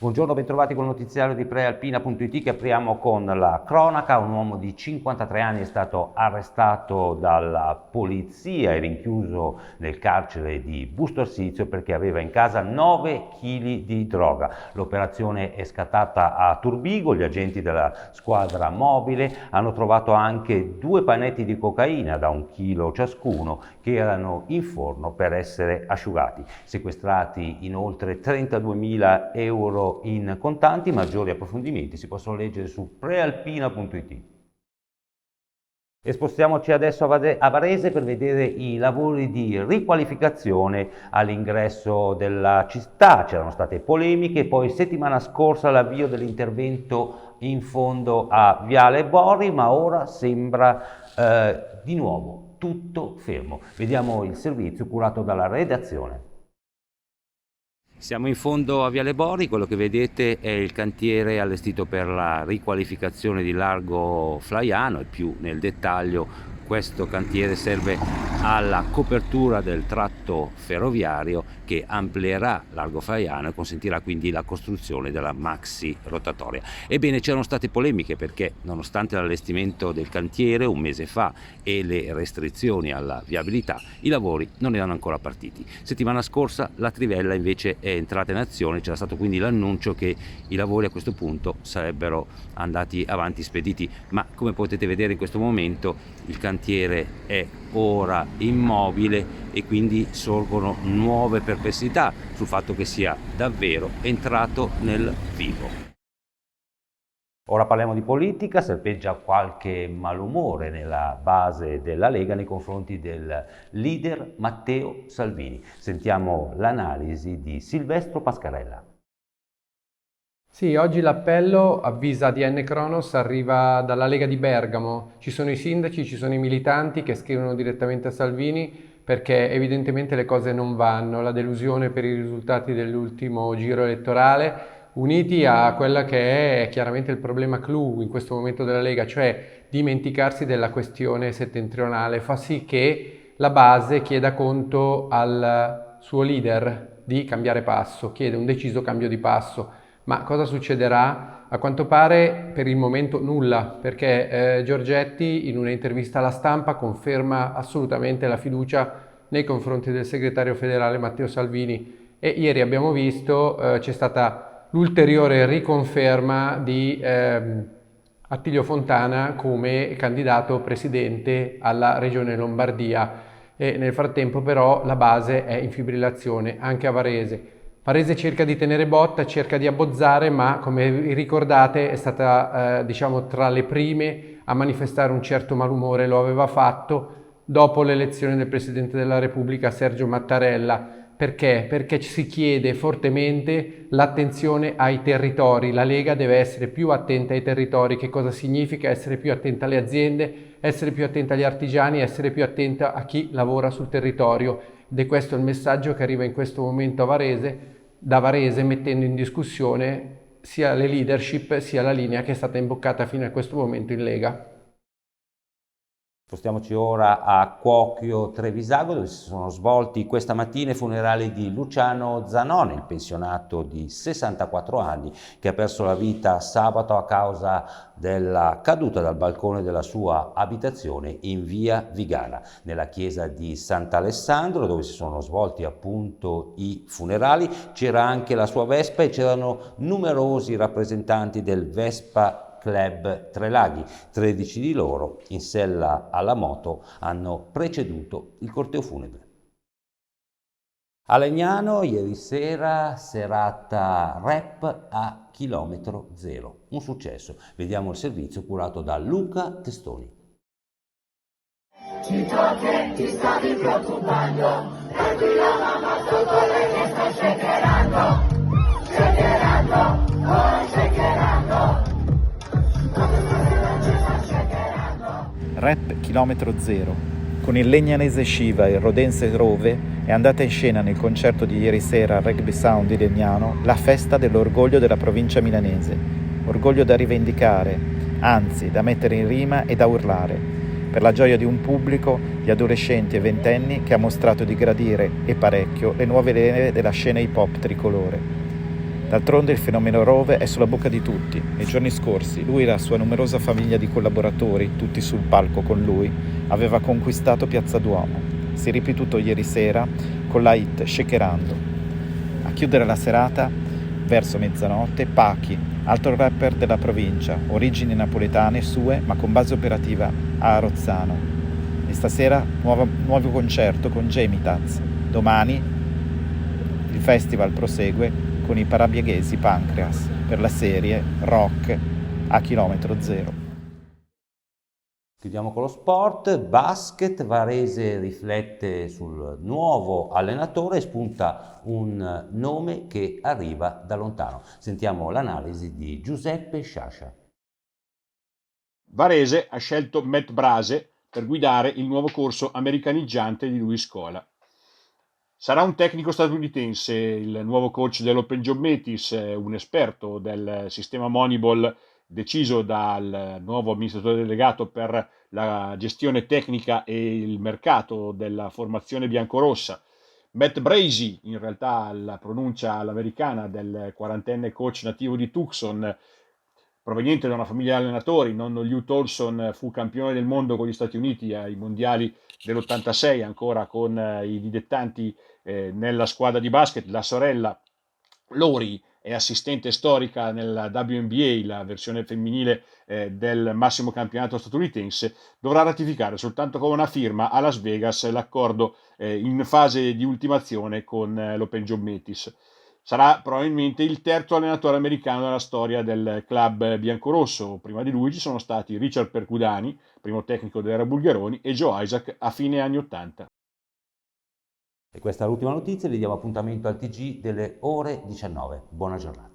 Buongiorno, bentrovati col notiziario di Prealpina.it che apriamo con la cronaca. Un uomo di 53 anni è stato arrestato dalla polizia e rinchiuso nel carcere di Busto Arsizio perché aveva in casa 9 kg di droga. L'operazione è scattata a Turbigo, gli agenti della squadra mobile hanno trovato anche 2 panetti di cocaina da 1 chilo ciascuno che erano in forno per essere asciugati. Sequestrati inoltre 32.000 euro in contanti. Maggiori approfondimenti si possono leggere su prealpina.it. E spostiamoci adesso a Varese per vedere i lavori di riqualificazione all'ingresso della città. C'erano state polemiche, poi settimana scorsa l'avvio dell'intervento in fondo a Viale Borri, ma ora sembra di nuovo tutto fermo. Vediamo il servizio curato dalla redazione. Siamo in fondo a Viale Borri, quello che vedete è il cantiere allestito per la riqualificazione di Largo Flaiano e più nel dettaglio questo cantiere serve alla copertura del tratto ferroviario che amplierà Largo Flaiano e consentirà quindi la costruzione della maxi rotatoria. Ebbene, c'erano state polemiche perché nonostante l'allestimento del cantiere un mese fa e le restrizioni alla viabilità, i lavori non erano ancora partiti. Settimana scorsa la trivella invece è entrata in azione, c'era stato quindi l'annuncio che i lavori a questo punto sarebbero andati avanti spediti, ma come potete vedere in questo momento il cantiere è ora immobile e quindi sorgono nuove perplessità sul fatto che sia davvero entrato nel vivo. Ora parliamo di politica. Serpeggia qualche malumore nella base della Lega nei confronti del leader Matteo Salvini. Sentiamo l'analisi di Silvestro Pascarella. Sì, oggi l'appello, avvisa ADN Cronos, arriva dalla Lega di Bergamo. Ci sono i sindaci, ci sono i militanti che scrivono direttamente a Salvini perché evidentemente le cose non vanno. La delusione per i risultati dell'ultimo giro elettorale, uniti a quella che è chiaramente il problema clou in questo momento della Lega, cioè dimenticarsi della questione settentrionale, fa sì che la base chieda conto al suo leader di cambiare passo, chiede un deciso cambio di passo. Ma cosa succederà? A quanto pare per il momento nulla, perché Giorgetti in un'intervista alla Stampa conferma assolutamente la fiducia nei confronti del segretario federale Matteo Salvini e ieri abbiamo visto c'è stata l'ulteriore riconferma di Attilio Fontana come candidato presidente alla regione Lombardia e nel frattempo però la base è in fibrillazione anche a Varese. Varese cerca di tenere botta, cerca di abbozzare, ma come vi ricordate è stata diciamo tra le prime a manifestare un certo malumore, lo aveva fatto dopo l'elezione del Presidente della Repubblica Sergio Mattarella. Perché? Perché si chiede fortemente l'attenzione ai territori. La Lega deve essere più attenta ai territori. Che cosa significa? Essere più attenta alle aziende, essere più attenta agli artigiani, essere più attenta a chi lavora sul territorio. Ed è questo il messaggio che arriva in questo momento da Varese, mettendo in discussione sia le leadership sia la linea che è stata imboccata fino a questo momento in Lega. Spostiamoci ora a Cuocchio Trevisago, dove si sono svolti questa mattina i funerali di Luciano Zanone, il pensionato di 64 anni che ha perso la vita sabato a causa della caduta dal balcone della sua abitazione in via Vigana. Nella chiesa di Sant'Alessandro, dove si sono svolti appunto i funerali, c'era anche la sua Vespa e c'erano numerosi rappresentanti del Vespa Club Tre Laghi. 13 di loro in sella alla moto hanno preceduto il corteo funebre. A Legnano ieri sera serata rap a chilometro zero, un successo. Vediamo il servizio curato da Luca Testoni. Città che ti stavi preoccupando, e qui la mamma sotto le che sta shakerando, oh shakerando. Rap chilometro zero. Con il legnanese Shiva e il rodense Rove è andata in scena nel concerto di ieri sera al Rugby Sound di Legnano la festa dell'orgoglio della provincia milanese. Orgoglio da rivendicare, anzi da mettere in rima e da urlare, per la gioia di un pubblico di adolescenti e ventenni che ha mostrato di gradire e parecchio le nuove leve della scena hip hop tricolore. D'altronde il fenomeno Rove è sulla bocca di tutti. Nei giorni scorsi lui e la sua numerosa famiglia di collaboratori, tutti sul palco con lui, aveva conquistato Piazza Duomo. Si è ripetuto ieri sera con la hit Shakerando. A chiudere la serata, verso mezzanotte, Pachi, altro rapper della provincia, origini napoletane sue ma con base operativa a Rozzano. E stasera nuovo concerto con Jamie Taz. Domani il festival prosegue con i parabiaghesi Pancreas per la serie Rock a chilometro zero. Chiudiamo con lo sport. Basket, Varese riflette sul nuovo allenatore e spunta un nome che arriva da lontano. Sentiamo l'analisi di Giuseppe Sciascia. Varese ha scelto Matt Brase per guidare il nuovo corso americaneggiante di Luis Scola. Sarà un tecnico statunitense, il nuovo coach dell'Open Job Metis, un esperto del sistema Moneyball deciso dal nuovo amministratore delegato per la gestione tecnica e il mercato della formazione biancorossa. Matt Brasey, in realtà la pronuncia all'americana del quarantenne coach nativo di Tucson, proveniente da una famiglia di allenatori. Nonno Lew Tolson fu campione del mondo con gli Stati Uniti ai mondiali dell'86, ancora con i dilettanti nella squadra di basket. La sorella Lori è assistente storica nella WNBA, la versione femminile del massimo campionato statunitense. Dovrà ratificare soltanto con una firma a Las Vegas l'accordo in fase di ultimazione con l'Open Job Metis. Sarà probabilmente il terzo allenatore americano nella storia del club biancorosso. Prima di lui ci sono stati Richard Percudani, primo tecnico dell'era Bulgaroni, e Joe Isaac a fine anni 80. E questa è l'ultima notizia, vi diamo appuntamento al TG delle ore 19. Buona giornata.